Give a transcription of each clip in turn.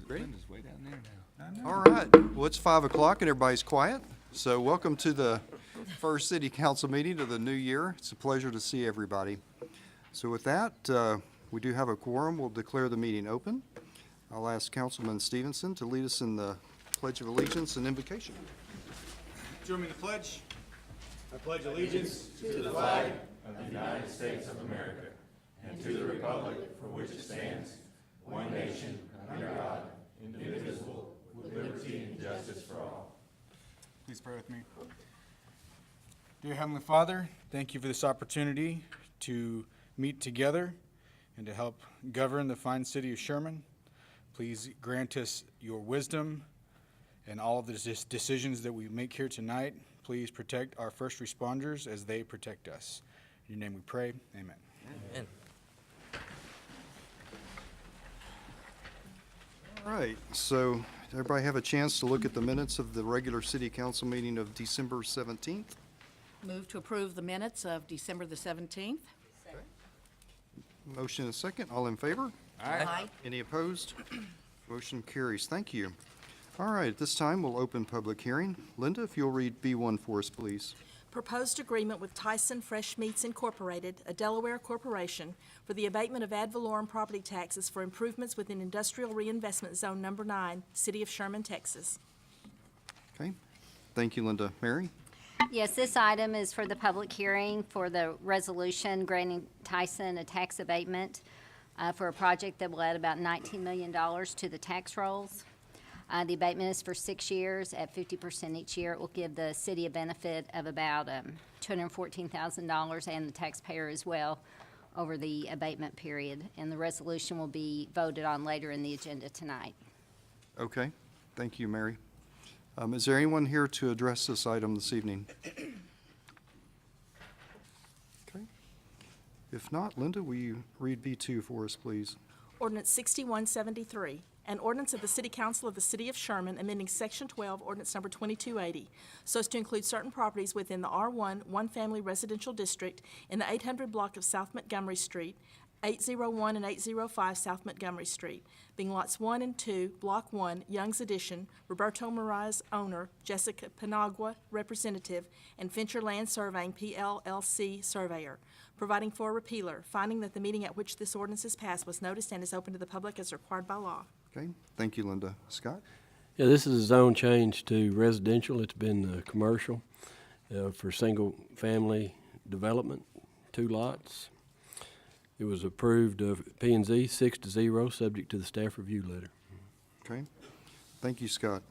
Ready? Linda's way down there now. All right. Well, it's 5 o'clock and everybody's quiet. So welcome to the first city council meeting of the new year. It's a pleasure to see everybody. So with that, we do have a quorum. We'll declare the meeting open. I'll ask Councilman Stevenson to lead us in the Pledge of Allegiance and invocation. Join me in the pledge. I pledge allegiance Please pray with me. Dear Heavenly Father, thank you for this opportunity to meet together and to help govern the fine city of Sherman. Please grant us your wisdom and all of the decisions that we make here tonight. Please protect our first responders as they protect us. In your name we pray, amen. Amen. All right. So did everybody have a chance to look at the minutes of the regular city council meeting of December 17th? Move to approve the minutes of December the 17th. Motion and a second. All in favor? Aye. Any opposed? Motion carries. Thank you. All right, at this time, we'll open public hearing. Linda, if you'll read B1 for us, please. Proposed agreement with Tyson Fresh Meats Incorporated, a Delaware corporation, for the abatement of ad valorem property taxes for improvements within Industrial Reinvestment Zone Number 9, City of Sherman, Texas. Okay. Thank you, Linda. Mary? Yes, this item is for the public hearing for the resolution granting Tyson a tax abatement for a project that will add about $19 million to the tax rolls. The abatement is for 6 years at 50% each year. It will give the city a benefit of about $214,000 and the taxpayer as well over the abatement period. And the resolution will be voted on later in the agenda tonight. Okay. Thank you, Mary. Is there anyone here to address this item this evening? Okay. If not, Linda, will you read B2 for us, please? Ordinance 6173, an ordinance of the City Council of the City of Sherman amending Section 12, Ordinance Number 2280, so as to include certain properties within the R1 one-family residential district in the 800 block of South Montgomery Street, 801 and 805 South Montgomery Street, being lots 1 and 2, Block 1, Young's Addition, Roberto Moraes, owner, Jessica Panagua, representative, and Fincher Land Surveying, PLLC, surveyor, providing for a repealer, finding that the meeting at which this ordinance is passed was noticed and is open to the public as required by law. Okay. Thank you, Linda. Scott? Yeah, this is a zone change to residential. It's been commercial for single-family development, 2 lots. It was approved of P&Z 6-0, subject to the staff review letter. Okay. Thank you, Scott.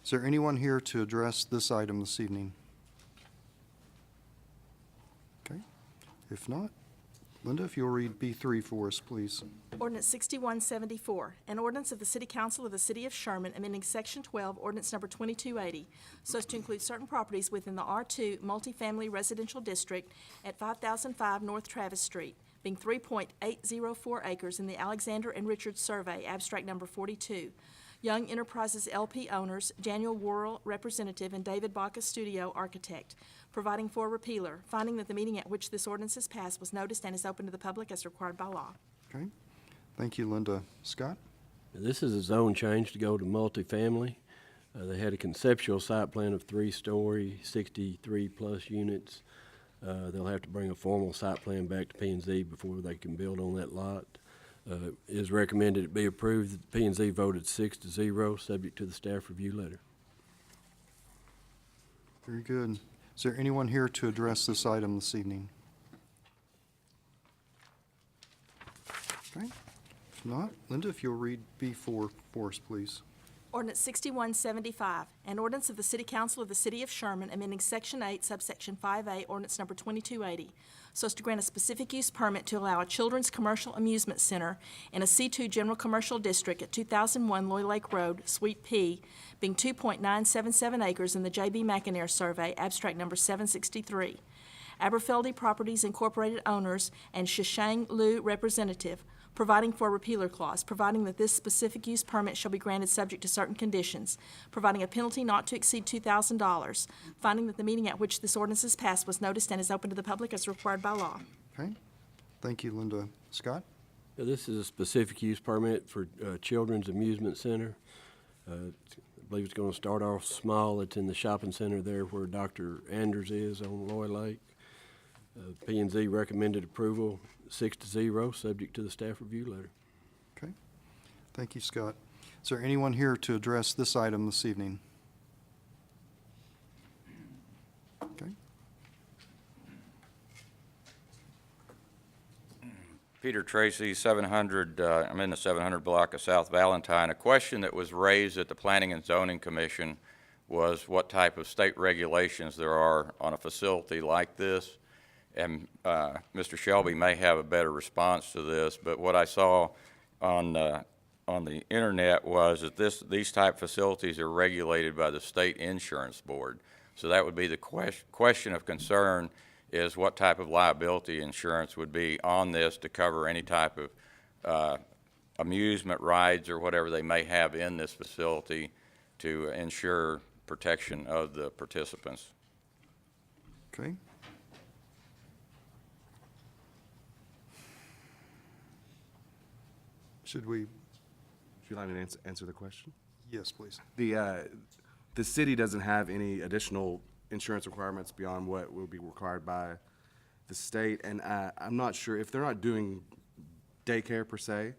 Is there anyone here to address this item this evening? Okay. If not, Linda, if you'll read B3 for us, please. Ordinance 6174, an ordinance of the City Council of the City of Sherman amending Section 12, Ordinance Number 2280, so as to include certain properties within the R2 multifamily residential district at 5005 North Travis Street, being 3.804 acres in the Alexander and Richards Survey, abstract number 42. Young Enterprises LP owners, Daniel Worrell, representative, and David Baca Studio, architect, providing for a repealer, finding that the meeting at which this ordinance is passed was noticed and is open to the public as required by law. Okay. Thank you, Linda. Scott? This is a zone change to go to multifamily. They had a conceptual site plan of 3-story, 63-plus units. They'll have to bring a formal site plan back to P&Z before they can build on that lot. It is recommended it be approved. P&Z voted 6-0, subject to the staff review letter. Very good. Is there anyone here to address this item this evening? Okay. If not, Linda, if you'll read B4 for us, please. Ordinance 6175, an ordinance of the City Council of the City of Sherman amending Section 8, subsection 5A, Ordinance Number 2280, so as to grant a specific use permit to allow a children's commercial amusement center in a C2 General Commercial District at 2001 Loy Lake Road, Suite P, being 2.977 acres in the J.B. McInerney Survey, abstract number 763. Aberfeldy Properties Incorporated owners and Shishang Liu representative, providing for a repealer clause, providing that this specific use permit shall be granted subject to certain conditions, providing a penalty not to exceed $2,000, finding that the meeting at which this ordinance is passed was noticed and is open to the public as required by law. Okay. Thank you, Linda. Scott? This is a specific use permit for Children's Amusement Center. I believe it's going to start off small. It's in the shopping center there where Dr. Anders is on Loy Lake. P and Z recommended approval 6-0, subject to the staff review letter. Okay. Thank you, Scott. Is there anyone here to address this item this evening? Okay. Peter Tracy, 700, I'm in the 700 block of South Valentine. A question that was raised at the Planning and Zoning Commission was what type of state regulations there are on a facility like this. And Mr. Shelby may have a better response to this, but what I saw on the internet was that these type facilities are regulated by the State Insurance Board. So that would be the question of concern, is what type of liability insurance would be on this to cover any type of amusement rides or whatever they may have in this facility to ensure protection of the participants. Okay. Should we? Would you like me to answer the question? Yes, please. The city doesn't have any additional insurance requirements beyond what will be required by the state, and I'm not sure if they're not doing daycare per se.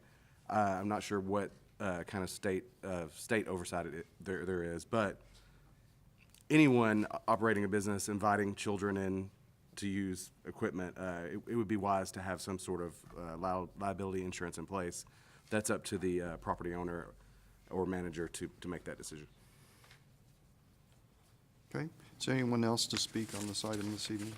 I'm not sure what kind of state oversight there is, but anyone operating a business, inviting children in to use equipment, it would be wise to have some sort of liability insurance in place. That's up to the property owner or manager to make that decision. Okay. Is there anyone else to speak on this item this evening?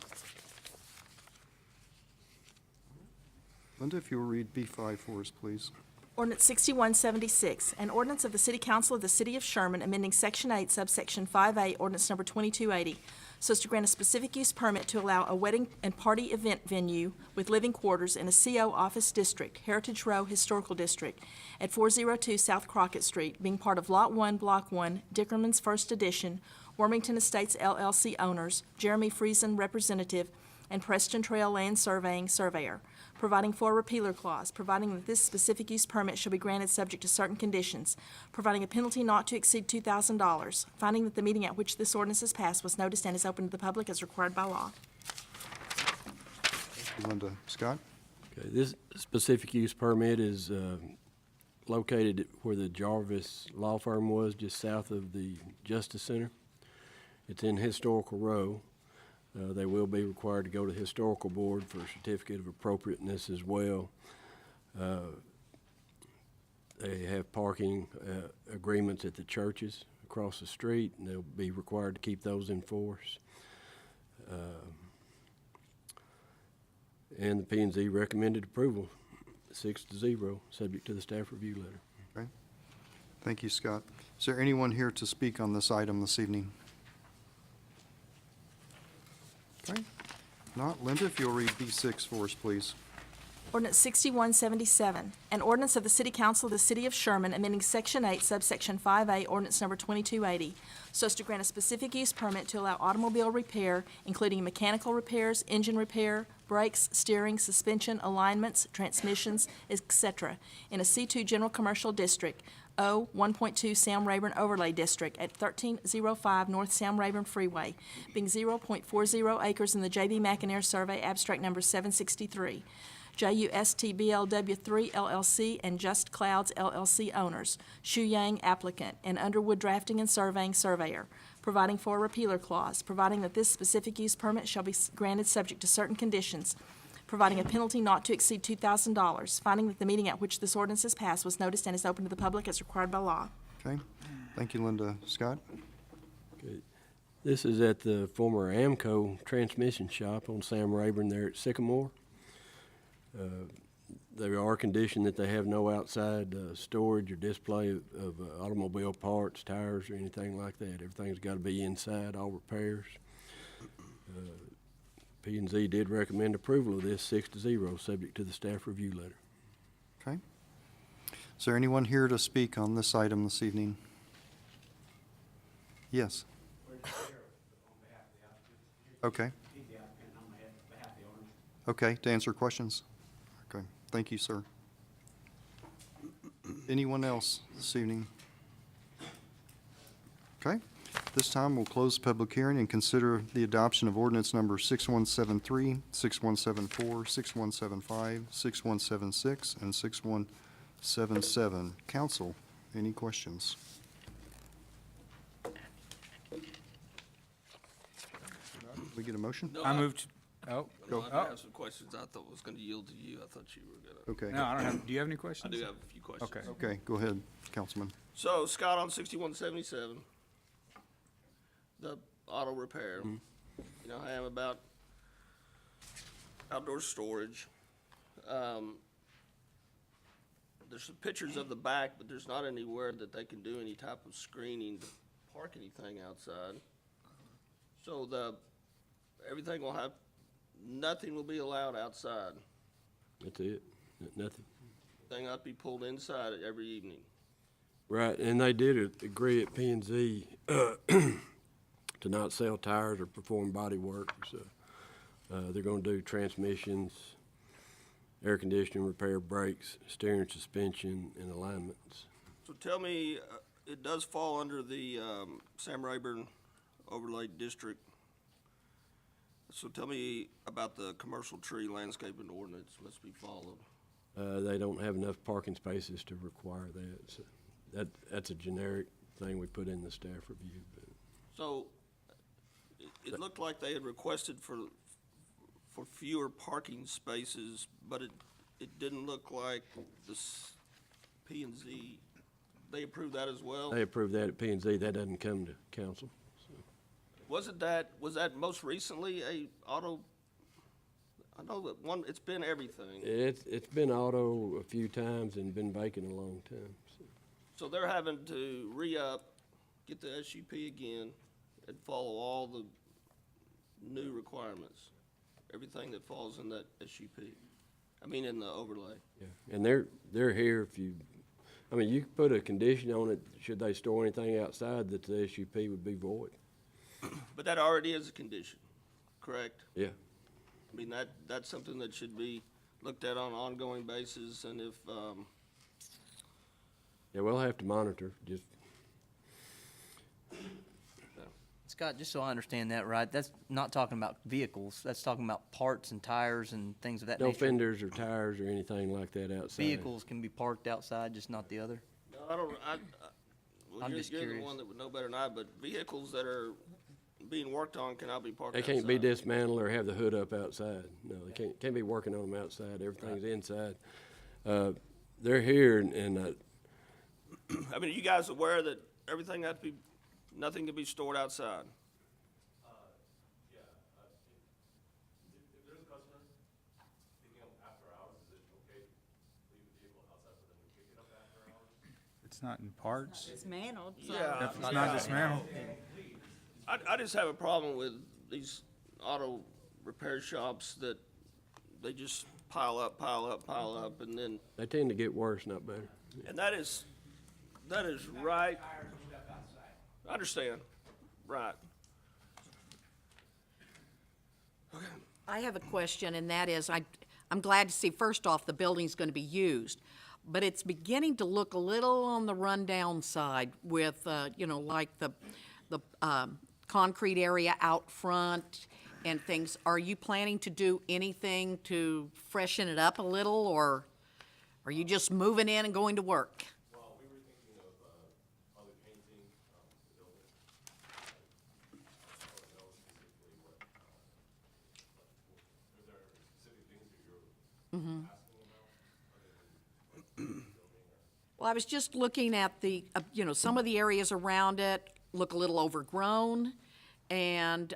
Linda, if you'll read B5 for us, please. Ordinance 6176, an ordinance of the City Council of the City of Sherman amending Section 8, subsection 5A, ordinance number 2280, so as to grant a specific use permit to allow a wedding and party event venue with living quarters in a CO Office District, Heritage Row Historical District, at 402 South Crockett Street, being part of Lot 1, Block 1, Dickerman's First Edition, Wormington Estates LLC owners, Jeremy Friesen, representative, and Preston Trail Land Surveying surveyor, providing for a repealer clause, providing that this specific use permit shall be granted subject to certain conditions, providing a penalty not to exceed $2,000, finding that the meeting at which this ordinance is passed was noticed and is open to the public as required by law. Thank you, Linda. Scott? Okay, this specific use permit is located where the Jarvis Law Firm was, just south of the Justice Center. It's in Historical Row. They will be required to go to the Historical Board for a certificate of appropriateness as well. They have parking agreements at the churches across the street, and they'll be required to keep those in force. And the P&Z recommended approval, 6-0, subject to the staff review letter. Okay. Thank you, Scott. Is there anyone here to speak on this item this evening? Okay. Not Linda, if you'll read B6 for us, please. Ordinance 6177, an ordinance of the City Council of the City of Sherman amending Section 8, subsection 5A, ordinance number 2280, so as to grant a specific use permit to allow automobile repair, including mechanical repairs, engine repair, brakes, steering, suspension, alignments, transmissions, etc., in a C2 General Commercial District, O 1.2 Sam Rayburn Overlay District at 1305 North Sam Rayburn Freeway, being 0.40 acres in the J.B. McInerney Survey, abstract number 763. JUSTBLW3 LLC and Just Clouds LLC owners, Shu Yang applicant, and Underwood Drafting and Surveying surveyor, providing for a repealer clause, providing that this specific use permit shall be granted subject to certain conditions, providing a penalty not to exceed $2,000, finding that the meeting at which this ordinance is passed was noticed and is open to the public as required by law. Okay. Thank you, Linda. Scott? Okay. This is at the former Amco transmission shop on Sam Rayburn there at Sycamore. They are conditioned that they have no outside storage or display of automobile parts, tires, or anything like that. Everything's got to be inside, all repairs. P&Z did recommend approval of this 6-0, subject to the staff review letter. Okay. Is there anyone here to speak on this item this evening? Yes. Okay. Okay, to answer questions? Okay, thank you, sir. Anyone else this evening? Okay. This time, we'll close the public hearing and consider the adoption of ordinance number 6173, 6174, 6175, 6176, and 6177. Council, any questions? We get a motion? I moved, oh, Go. I have some questions I thought was gonna yield to you. I thought you were gonna. Okay. no, I don't have, do you have any I questions? do have a few questions. Okay. Okay, go ahead, Councilman. So Scott, on 6177, the auto repair, you know, I am about outdoor storage. There's some pictures of the back, but there's not anywhere that they can do any type of screening to park anything outside. So everything will have, nothing will be allowed outside. That's it, nothing. Thing ought to be pulled inside every evening. Right, and they did agree at P and Z to not sell tires or perform body work, so, they're gonna do transmissions, air conditioning, repair brakes, steering, suspension, and alignments. So tell me, it does fall under the Sam Rayburn Overlay District. So tell me about the commercial tree landscaping ordinance must be followed. They don't have enough parking spaces to require that, so that's a generic thing we put in the staff review, but. So it looked like they had requested for fewer parking spaces, but it didn't look like this P and Z, they approved that as well? They approved that at P and Z, that doesn't come to council. Was that most recently a auto? I know that one, it's been everything. It's been auto a few times and been vacant a long time, so. So they're having to re-up, get the SUP again, and follow all the new requirements, everything that falls in that SUP. I mean, in the overlay. Yeah, and they're here if you, I mean, you could put a condition on it, should they store anything outside, that the SUP would be void. But that already is a condition, correct? Yeah, I mean, that's something that should be looked at on an ongoing basis, and if, yeah, we'll have to monitor, just, Scott, just so I understand that right, that's not talking about vehicles, that's talking about parts and tires and things of that no nature. fenders or tires or anything like that outside. Vehicles can be parked outside, just not the other? no, I don't, well, I'm you're just the curious. one that would know better than I, but vehicles that are being worked on cannot be parked They outside. can't be dismantled or have the hood up outside. No, they can't be working on them outside. Everything's inside. They're here and I mean, are you guys aware that everything has to be, nothing can be stored outside? If there's a customer picking up after hours, is it okay to leave the vehicle outside for them to pick it up after hours? It's not in parts. Dismantled, Yeah. If it's not dismantled. I just have a problem with these auto repair shops that they just pile up, and then, they tend to get worse, not better. and that is right. I understand, right. I have a question, and that is, I'm glad to see, first off, the building's gonna be used, but it's beginning to look a little on the rundown side with, like the concrete area out front and things. Are you planning to do anything to freshen it up a little, or are you just moving in and going to work? Well, we were thinking of probably painting the building. I don't know specifically what, if there are specific things that you're asking about, other than building or. Well, I was just looking at the, some of the areas around it look a little overgrown, and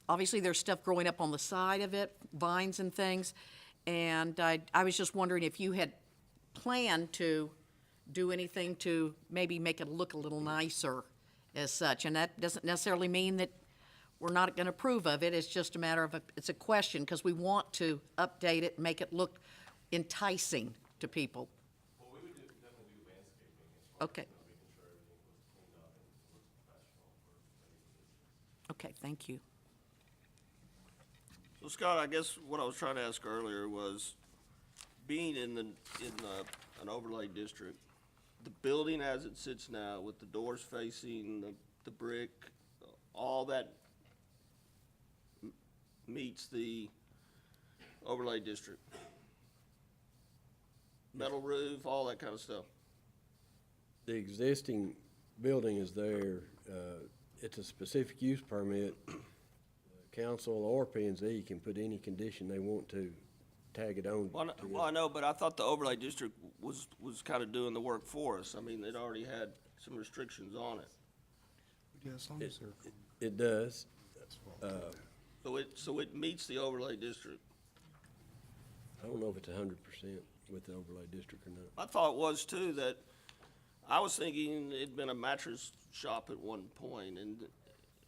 obviously there's stuff growing up on the side of it, vines and things, and I was just wondering if you had planned to do anything to maybe make it look a little nicer as such, and that doesn't necessarily mean that we're not going to approve of it, it's just a matter of, it's a question, because we want to update it and make it look enticing to people. Well, we would definitely do landscaping as far Okay. as making sure everything was cleaned up and looked professional for any business. Okay, thank you. So Scott, I guess what I was trying to ask earlier was, being in the an overlay district, the building as it sits now, with the doors facing the brick, all that meets the overlay district. Metal roof, all that kind of stuff. The existing building is there, it's a specific use permit. Council or P and Z can put any condition they want to, tag it on. Well, I know, but I thought the overlay district was kind of doing the work for us. I mean, it already had some restrictions on it. Yeah, as long as they're- It does. So it meets the overlay district. I don't know if it's 100% with the overlay district or not. I thought it was too, that, I was thinking it'd been a mattress shop at one point, and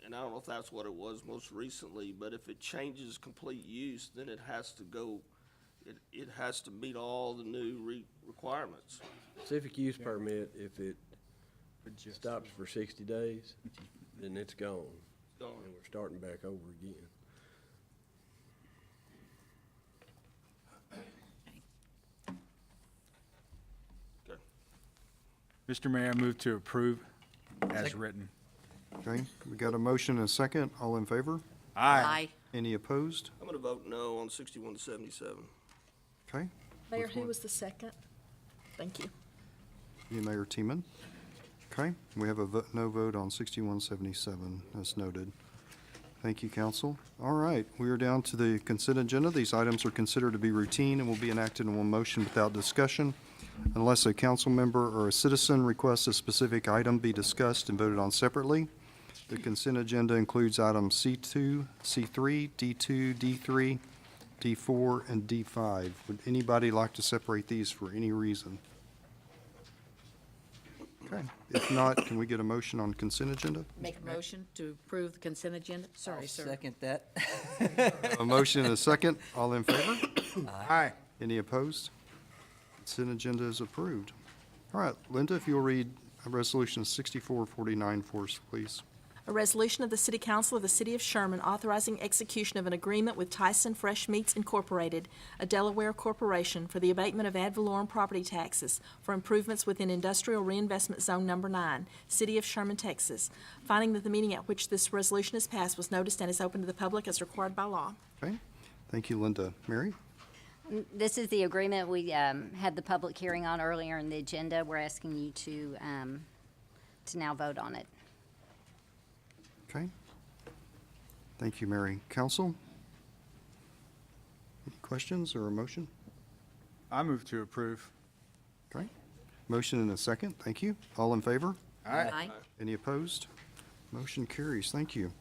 I don't know if that's what it was most recently, but if it changes complete use, then it has to go, it has to meet all the new requirements. Specific use permit, if it stops for 60 days, then it's gone. Gone. And we're starting back over again. Okay. Mr. Mayor, I move to approve as written. Okay, we got a motion and a second. All in favor? Aye. Any opposed? I'm gonna vote no on 6177. Okay, Mayor, who was the second? Thank you. you, Mayor Teeman. Okay, we have a no vote on 6177, as noted. Thank you, council. All right, we are down to the consent agenda. These items are considered to be routine and will be enacted in one motion without discussion unless a council member or a citizen requests a specific item be discussed and voted on separately. The consent agenda includes items C2, C3, D2, D3, D4, and D5. Would anybody like to separate these for any reason? Okay, if not, can we get a motion on consent agenda? Make a motion to approve the consent agenda? Sorry, sir. Second that. A motion and a second. All in favor? Aye. Any opposed? Consent agenda is approved. All right, Linda, if you'll read Resolution 6449 for us, please. A resolution of the City Council of the City of Sherman authorizing execution of an agreement with Tyson Fresh Meats Incorporated, a Delaware corporation, for the abatement of ad valorem property taxes for improvements within Industrial Reinvestment Zone Number 9, City of Sherman, Texas. Finding that the meeting at which this resolution is passed was noticed and is open to the public as required by law. Okay, thank you, Linda. Mary? This is the agreement we had the public hearing on earlier in the agenda. We're asking you to now vote on it. Okay. Thank you, Mary. Council? Any questions or a motion? I move to approve. Okay. Motion and a second. Thank you. All in favor? Aye. Any opposed? Motion carries. Thank you.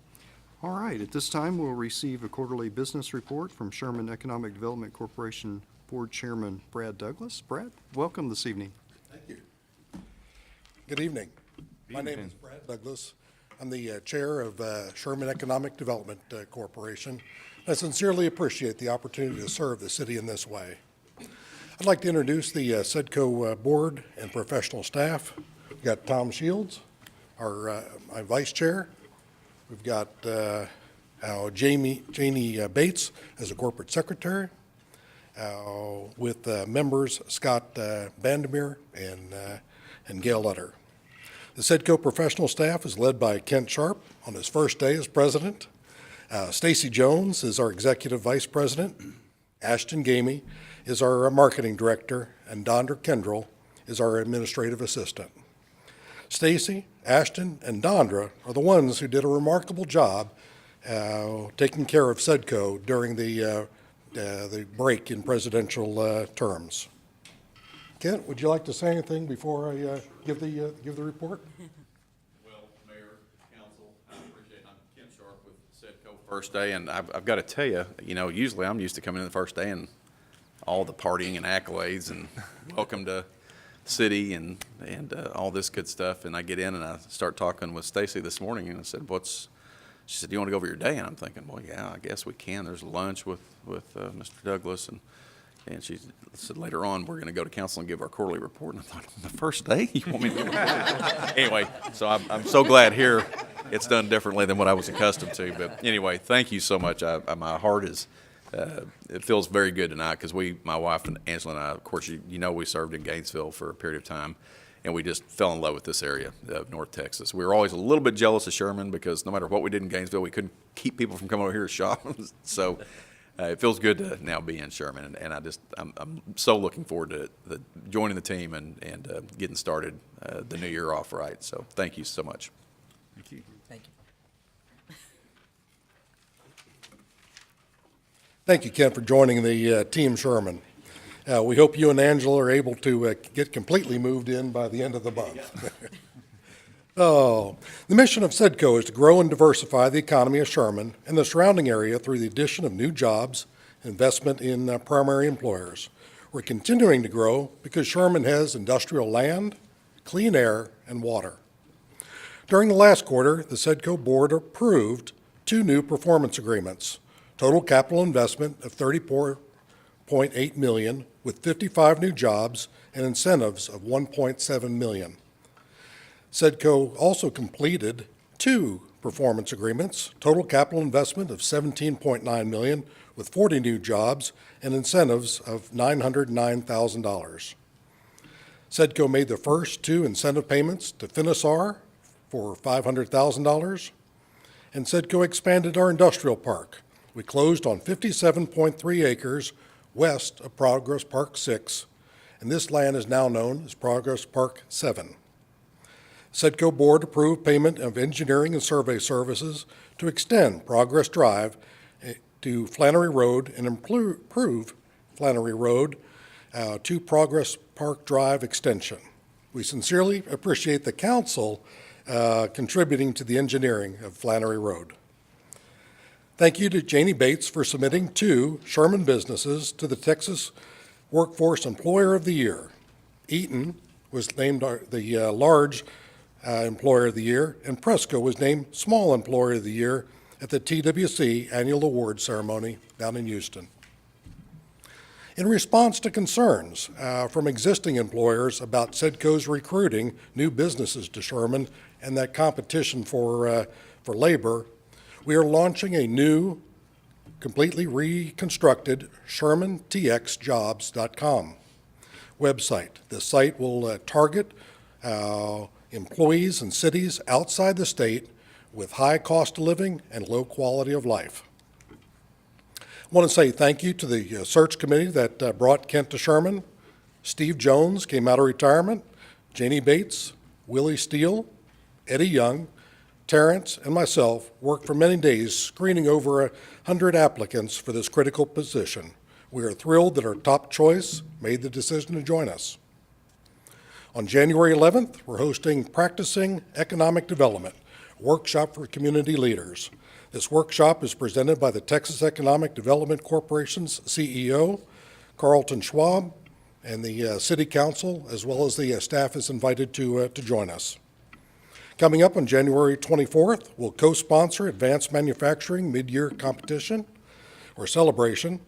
All right, at this time, we'll receive a quarterly business report from Sherman Economic Development Corporation Board Chairman Brad Douglas. Brad, welcome this evening. Thank you. Good evening. My name is Brad Douglas. I'm the chair of Sherman Economic Development Corporation. I sincerely appreciate the opportunity to serve the city in this way. I'd like to introduce the SEDCO board and professional staff. We've got Tom Shields, our vice chair. We've got Janie Bates as a corporate secretary, with members Scott Bandemir and Gail Lutter. The SEDCO professional staff is led by Kent Sharp on his first day as president. Stacy Jones is our executive vice president. Ashton Gamey is our marketing director, and Dondra Kendrell is our administrative assistant. Stacy, Ashton, and Dondra are the ones who did a remarkable job taking care of SEDCO during the break in presidential terms. Kent, would you like to say anything before I give the report? Well, Mayor, Council, I appreciate it. I'm Ken Sharp with SEDCO First Day, and I've got to tell you, usually I'm used to coming in the first day and all the partying and accolades and welcome to city and all this good stuff. And I get in and I start talking with Stacy this morning, and I said, she said, do you want to go over your day? And I'm thinking, well, yeah, I guess we can. There's lunch with Mr. Douglas, and she said later on, we're going to go to council and give our quarterly report. And I thought, the first day? You want me to do it? Anyway, so I'm so glad here it's done differently than what I was accustomed to. But anyway, thank you so much. My heart is it feels very good tonight because my wife and Angela and I, of course, we served in Gainesville for a period of time, and we just fell in love with this area of North Texas. We were always a little bit jealous of Sherman because no matter what we did in Gainesville, we couldn't keep people from coming over here to shop. So it feels good to now be in Sherman, and I'm so looking forward to joining the team and getting started the new year off right. So thank you so much. Thank you. Thank you. Thank you, Ken, for joining the Team Sherman. We hope you and Angela are able to get completely moved in by the end of the month. Oh, the mission of SEDCO is to grow and diversify the economy of Sherman and the surrounding area through the addition of new jobs, investment in primary employers. We're continuing to grow because Sherman has industrial land, clean air, and water. During the last quarter, the SEDCO board approved 2 new performance agreements. Total capital investment of $34.8 million with 55 new jobs and incentives of $1.7 million. SEDCO also completed 2 performance agreements, total capital investment of $17.9 million with 40 new jobs and incentives of $909,000. SEDCO made the first 2 incentive payments to Finisar for $500,000, and SEDCO expanded our industrial park. We closed on 57.3 acres west of Progress Park 6, and this land is now known as Progress Park 7. SEDCO board approved payment of engineering and survey services to extend Progress Drive to Flannery Road and improve Flannery Road to Progress Park Drive extension. We sincerely appreciate the council contributing to the engineering of Flannery Road. Thank you to Janie Bates for submitting 2 Sherman businesses to the Texas Workforce Employer of the Year. Eaton was named the large Employer of the Year, and Presco was named Small Employer of the Year at the TWC Annual Award Ceremony down in Houston. In response to concerns from existing employers about SEDCO's recruiting new businesses to Sherman and that competition for labor, we are launching a new, completely reconstructed ShermanTXJobs.com website. The site will target employees in cities outside the state with high cost of living and low quality of life. I want to say thank you to the search committee that brought Kent to Sherman. Steve Jones came out of retirement, Janie Bates, Willie Steele, Eddie Young, Terrence, and myself worked for many days screening over 100 applicants for this critical position. We are thrilled that our top choice made the decision to join us. On January 11th, we're hosting Practicing Economic Development, a workshop for community leaders. This workshop is presented by the Texas Economic Development Corporation's CEO, Carlton Schwab, and the City Council, as well as the staff is invited to join us. Coming up on January 24th, we'll co-sponsor Advanced Manufacturing Mid-Year Competition or Celebration.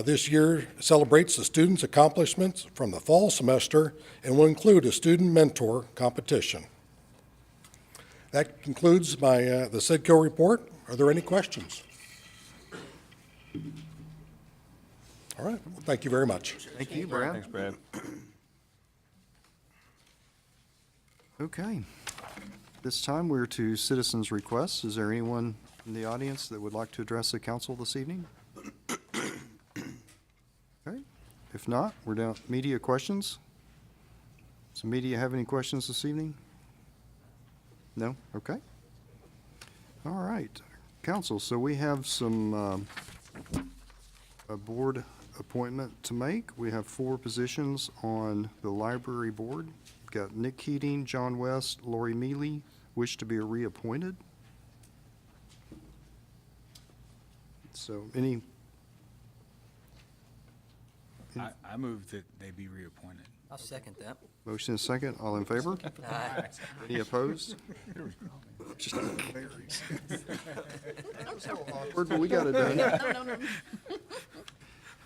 This year celebrates the students' accomplishments from the fall semester and will include a student mentor competition. That concludes my the SEDCO report. Are there any questions? All right. Well, thank you very much. Thank you, Brad. Thanks, Brad. Okay. This time we're to citizens' requests. Is there anyone in the audience that would like to address the council this evening? Okay. If not, we're down media questions. Does the media have any questions this evening? No? Okay. All right. Council, so we have some a board appointment to make. We have 4 positions on the library board. We've got Nick Keating, John West, Lori Mealy, wish to be reappointed. So any? I move that they be reappointed. I'll second that. Motion and second, all in favor? Aye. Any opposed? Awkward, but we got it done.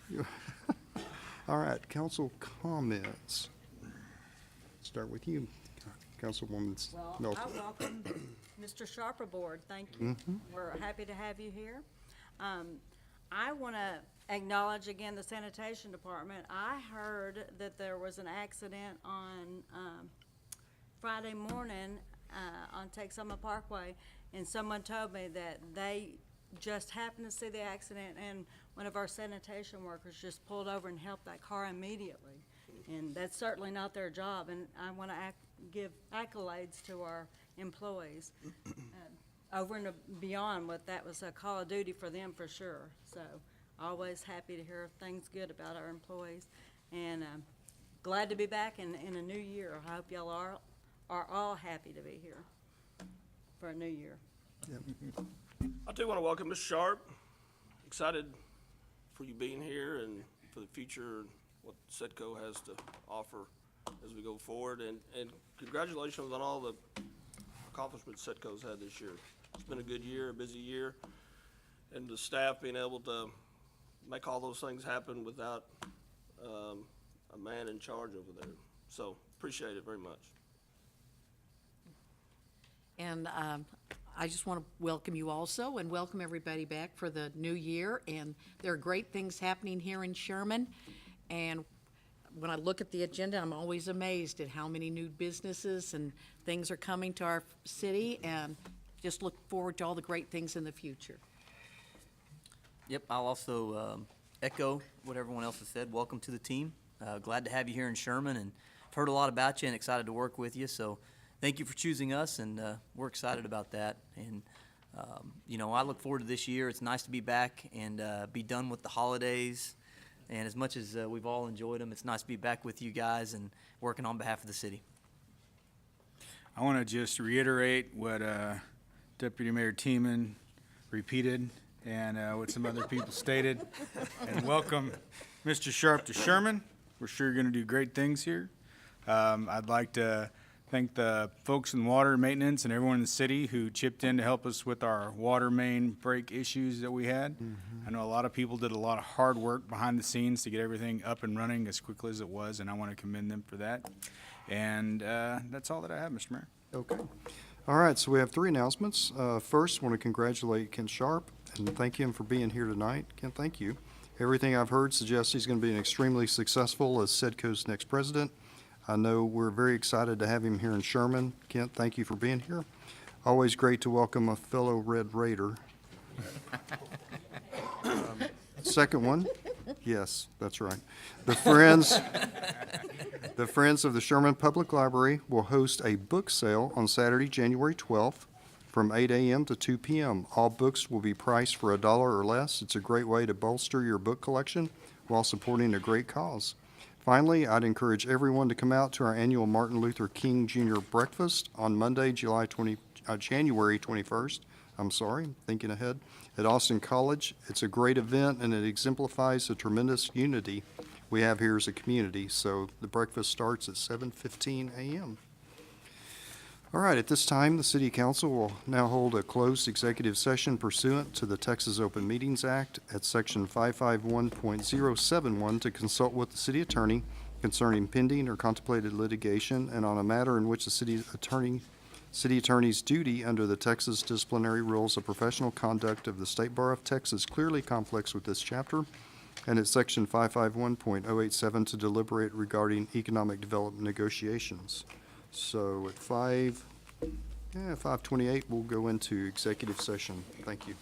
No. All right, council comments. Start with you, Councilwoman Well, Melton. I welcome Mr. Sharp aboard. Thank you. We're happy to have you here. I want to acknowledge again the sanitation department. I heard that there was an accident on Friday morning on Texoma Parkway, and someone told me that they just happened to see the accident, and one of our sanitation workers just pulled over and helped that car immediately. And that's certainly not their job, and I want to give accolades to our employees. Over and beyond what that was a call of duty for them for sure. So always happy to hear things good about our employees, and glad to be back in a new year. I hope y'all are all happy to be here for a new year. I do want to welcome Ms. Sharp. Excited for you being here and for the future, what Sedco has to offer as we go forward. And congratulations on all the accomplishments Sedco's had this year. It's been a good year, a busy year, and the staff being able to make all those things happen without a man in charge over there. So appreciate it very much. And I just want to welcome you also and welcome everybody back for the new year. And there are great things happening here in Sherman. And when I look at the agenda, I'm always amazed at how many new businesses and things are coming to our city, and just look forward to all the great things in the future. Yep, I'll also echo what everyone else has said. Welcome to the team. Glad to have you here in Sherman, and I've heard a lot about you and excited to work with you. So thank you for choosing us, and we're excited about that. And, I look forward to this year. It's nice to be back and be done with the holidays. And as much as we've all enjoyed them, it's nice to be back with you guys and working on behalf of the city. I want to just reiterate what Deputy Mayor Teeman repeated and what some other people stated, and welcome Mr. Sharp to Sherman. We're sure you're going to do great things here. I'd like to thank the folks in water maintenance and everyone in the city who chipped in to help us with our water main break issues that we had. I know a lot of people did a lot of hard work behind the scenes to get everything up and running as quickly as it was, and I want to commend them for that. And that's all that I have, Mr. Mayor. Okay. All right, so we have three announcements. First, I want to congratulate Ken Sharp and thank him for being here tonight. Ken, thank you. Everything I've heard suggests he's going to be an extremely successful as Sedco's next president. I know we're very excited to have him here in Sherman. Kent, thank you for being here. Always great to welcome a fellow Red Raider. Second one, yes, that's right. The Friends of the Sherman Public Library will host a book sale on Saturday, January 12th from 8 a.m. to 2 p.m. All books will be priced for $1 or less. It's a great way to bolster your book collection while supporting a great cause. Finally, I'd encourage everyone to come out to our annual Martin Luther King Jr. Breakfast on Monday, January 21st. Thinking ahead, at Austin College. It's a great event, and it exemplifies the tremendous unity we have here as a community. So the breakfast starts at 7:15 a.m. All right, at this time, the City Council will now hold a closed executive session pursuant to the Texas Open Meetings Act at Section 551.071 to consult with the city attorney concerning pending or contemplated litigation and on a matter in which the city attorney's duty under the Texas Disciplinary Rules of Professional Conduct of the State Bar of Texas clearly conflicts with this chapter, and at Section 551.087 to deliberate regarding economic development negotiations. So at 5:28, we'll go into executive session. Thank you.